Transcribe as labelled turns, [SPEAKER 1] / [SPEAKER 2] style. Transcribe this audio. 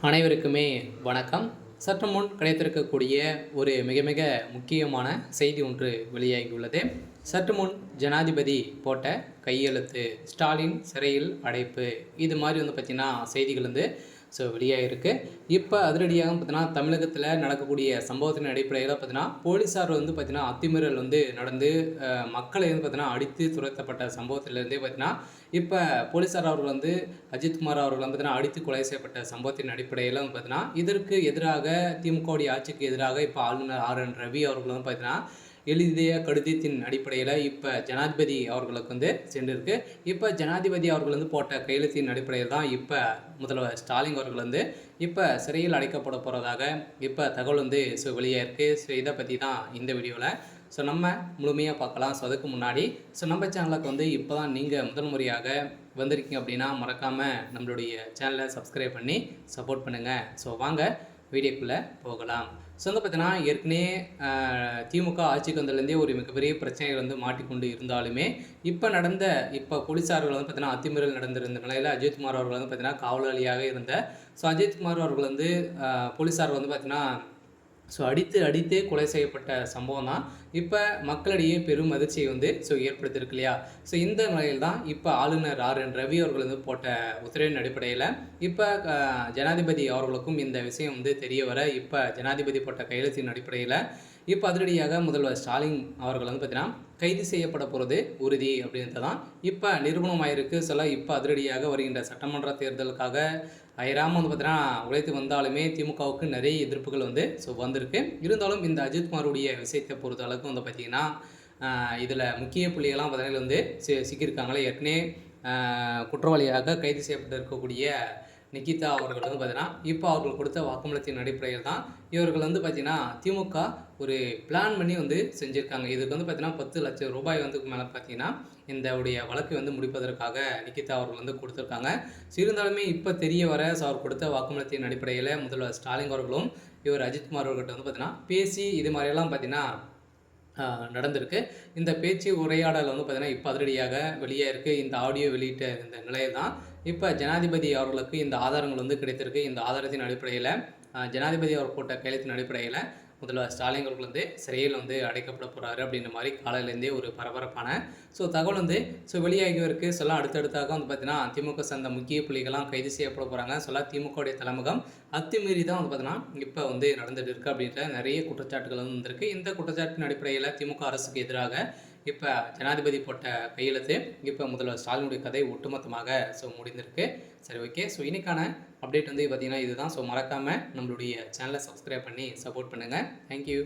[SPEAKER 1] அனைவருக்குமே வணக்கம். சற்று முன் கிடைத்திருக்கக்கூடிய ஒரு மிக மிக முக்கியமான செய்தி ஒன்று வெளியாகியுள்ளது. சற்று முன் ஜனாதிபதி போட்ட கையெழுத்து, ஸ்டாலின் சிறையில் அடைப்பு, இது மாதிரி பார்த்திங்கன்னா செய்திகள் வெளியாகிருக்கு. இப்போ அதிரடியாக பார்த்தீங்கன்னா தமிழகத்தில் நடக்கக்கூடிய சம்பவத்தின் அடிப்படையில் பார்த்தீங்கன்னா போலீஸார் பார்த்தீங்கன்னா அத்துமீறல் நடந்து மக்களை பார்த்தீங்கன்னா அடித்து துரத்தப்பட்ட சம்பவத்திலேருந்தே பார்த்தீங்கன்னா இப்போ போலீஸார் அவர்கள் அஜித்குமார் அவர்கள் பார்த்தீங்கன்னா அடித்து கொலை செய்யப்பட்ட சம்பவத்தின் அடிப்படையில் பார்த்தீங்கன்னா இதற்கு எதிராக திமுகவுடைய ஆட்சிக்கு எதிராக இப்போ ஆளுநர் RN ரவி அவர்கள் பார்த்தீங்கன்னா எழுதிய கடிதத்தின் அடிப்படையில் இப்போ ஜனாதிபதி அவர்களுக்கு சென்றிருக்கு. இப்போ ஜனாதிபதி அவர்கள் போட்ட கையெழுத்தின் அடிப்படையில் தான் இப்போ முதல்வர் ஸ்டாலின் அவர்கள் இப்போ சிறையில் அடைக்கப்பட போகிறதாக இப்போ தகவல் வெளியாக இருக்குது. ஸோ இதை பற்றி தான் இந்த வீடியோவில் நம்ம முழுமையாக பார்க்கலாம். ஸோ அதுக்கு முன்னாடி நம்ம சேனலுக்கு இப்போ தான் நீங்கள் முதல் முறையாக வந்திருக்கீங்க அப்படின்னா மறக்காமல் நம்மளுடைய சேனலை சப்ஸ்கிரைப் பண்ணி சப்போர்ட் பண்ணுங்கள். ஸோ வாங்க வீடியோக்குள்ளே போகலாம். ஸோ பார்த்தீங்கன்னா ஏற்கனவே திமுக ஆட்சிக்கு வந்ததுலேருந்தே ஒரு மிகப்பெரிய பிரச்சனைகள் மாட்டிக்கொண்டு இருந்தாலுமே இப்போ போலீஸார்கள் பார்த்தீங்கன்னா அத்துமீறல் நடந்திருந்த நிலையில் அஜித்குமார் அவர்கள் பார்த்தீங்கன்னா காவலாளியாக இருந்த அஜித்குமார் அவர்கள் போலீஸார் பார்த்தீங்கன்னா அடித்தே கொலை செய்யப்பட்ட சம்பவம் தான் இப்போ மக்களிடையே பெரும் அதிர்ச்சியை ஏற்படுத்தியிருக்கு இல்லையா. ஸோ இந்த நிலையில் தான் இப்போ ஆளுநர் RN ரவி அவர்கள் போட்ட உத்தரவின் அடிப்படையில் இப்போ ஜனாதிபதி அவர்களுக்கும் இந்த விஷயம் தெரிய வர இப்போ ஜனாதிபதி போட்ட கையெழுத்தின் அடிப்படையில் இப்போ அதிரடியாக முதல்வர் ஸ்டாலின் அவர்கள் பார்த்தீங்கன்னா கைது செய்யப்பட போகிறது உறுதி அப்படின்றது தான் இப்போ நிரூபணமாயிருக்கு. இப்போ அதிரடியாக வருகின்ற சட்டமன்ற தேர்தலுக்காக அயராமல் பார்த்தீங்கன்னா உழைத்து வந்தாலுமே திமுகவுக்கு நிறைய எதிர்ப்புகள் வந்திருக்கு. இருந்தாலும் இந்த அஜித்குமாருடைய விஷயத்தை பொறுத்த அளவுக்கு பார்த்திங்கன்னா இதில் முக்கிய புள்ளிகள்லாம் பார்த்தீங்கன்னா சிக்கியிருக்காங்களே. ஏற்கனவே குற்றவாளியாக கைது செய்யப்பட்டு இருக்கக்கூடிய நிகிதா அவர்கள் பார்த்தீங்கன்னா இப்போ அவர்கள் கொடுத்த வாக்குமூலத்தின் அடிப்படையில் தான் இவர்கள் பார்த்தீங்கன்னா திமுக ஒரு பிளான் பண்ணி செஞ்சுருக்காங்க. இதுக்கு பார்த்தீங்கன்னா 10 லட்சம் ரூபாய் மேலே பார்த்தீங்கன்னா இந்த உடைய வழக்கு முடிப்பதற்காக நிகிதா அவர்கள் கொடுத்துருக்காங்க. இருந்தாலுமே இப்போ தெரிய வர அவர் கொடுத்த வாக்குமூலத்தின் அடிப்படையில் முதல்வர் ஸ்டாலின் அவர்களும் இவர் அஜித்குமார் அவர்கிட்ட பார்த்தீங்கன்னா பேசி இது மாதிரியெல்லாம் பார்த்தீங்கன்னா நடந்திருக்கு. இந்த பேச்சு உரையாடல் பார்த்தீங்கன்னா இப்போ அதிரடியாக வெளியே இருக்குது. இந்த ஆடியோ வெளியிட்ட இந்த நிலையில் தான் இப்போ ஜனாதிபதி அவர்களுக்கு இந்த ஆதாரங்கள் கிடைத்திருக்கு. இந்த ஆதாரத்தின் அடிப்படையில் ஜனாதிபதி அவர் போட்ட கையெழுத்தின் அடிப்படையில் முதல்வர் ஸ்டாலின் அவர்கள் சிறையில் அடைக்கப்பட போகிறாரு அப்படின்ற மாதிரி காலையிலேருந்தே ஒரு பரபரப்பான தகவல் வெளியாகி இருக்குது. அடுத்தடுத்தாக பார்த்தீங்கன்னா திமுக சார்ந்த முக்கிய புள்ளிகள்லாம் கைது செய்யப்பட போகிறாங்க. திமுகவுடைய தலைமுகம் அத்துமீறி தான் பார்த்தீங்கன்னா இப்போ நடந்துட்டு இருக்குது அப்படின்ற நிறைய குற்றச்சாட்டுகள் வந்திருக்கு. இந்த குற்றச்சாட்டின் அடிப்படையில் திமுக அரசுக்கு எதிராக இப்போ ஜனாதிபதி போட்ட கையெழுத்து இப்போ முதல்வர் ஸ்டாலினுடைய கதை ஒட்டுமொத்தமாக முடிந்திருக்கு. சரி, ஓகே. இன்னைக்கான அப்டேட் பார்த்தீங்கன்னா இதுதான். மறக்காமல் நம்மளுடைய சேனலை சப்ஸ்கிரைப் பண்ணி சப்போர்ட் பண்ணுங்கள். தேங்க்யூ.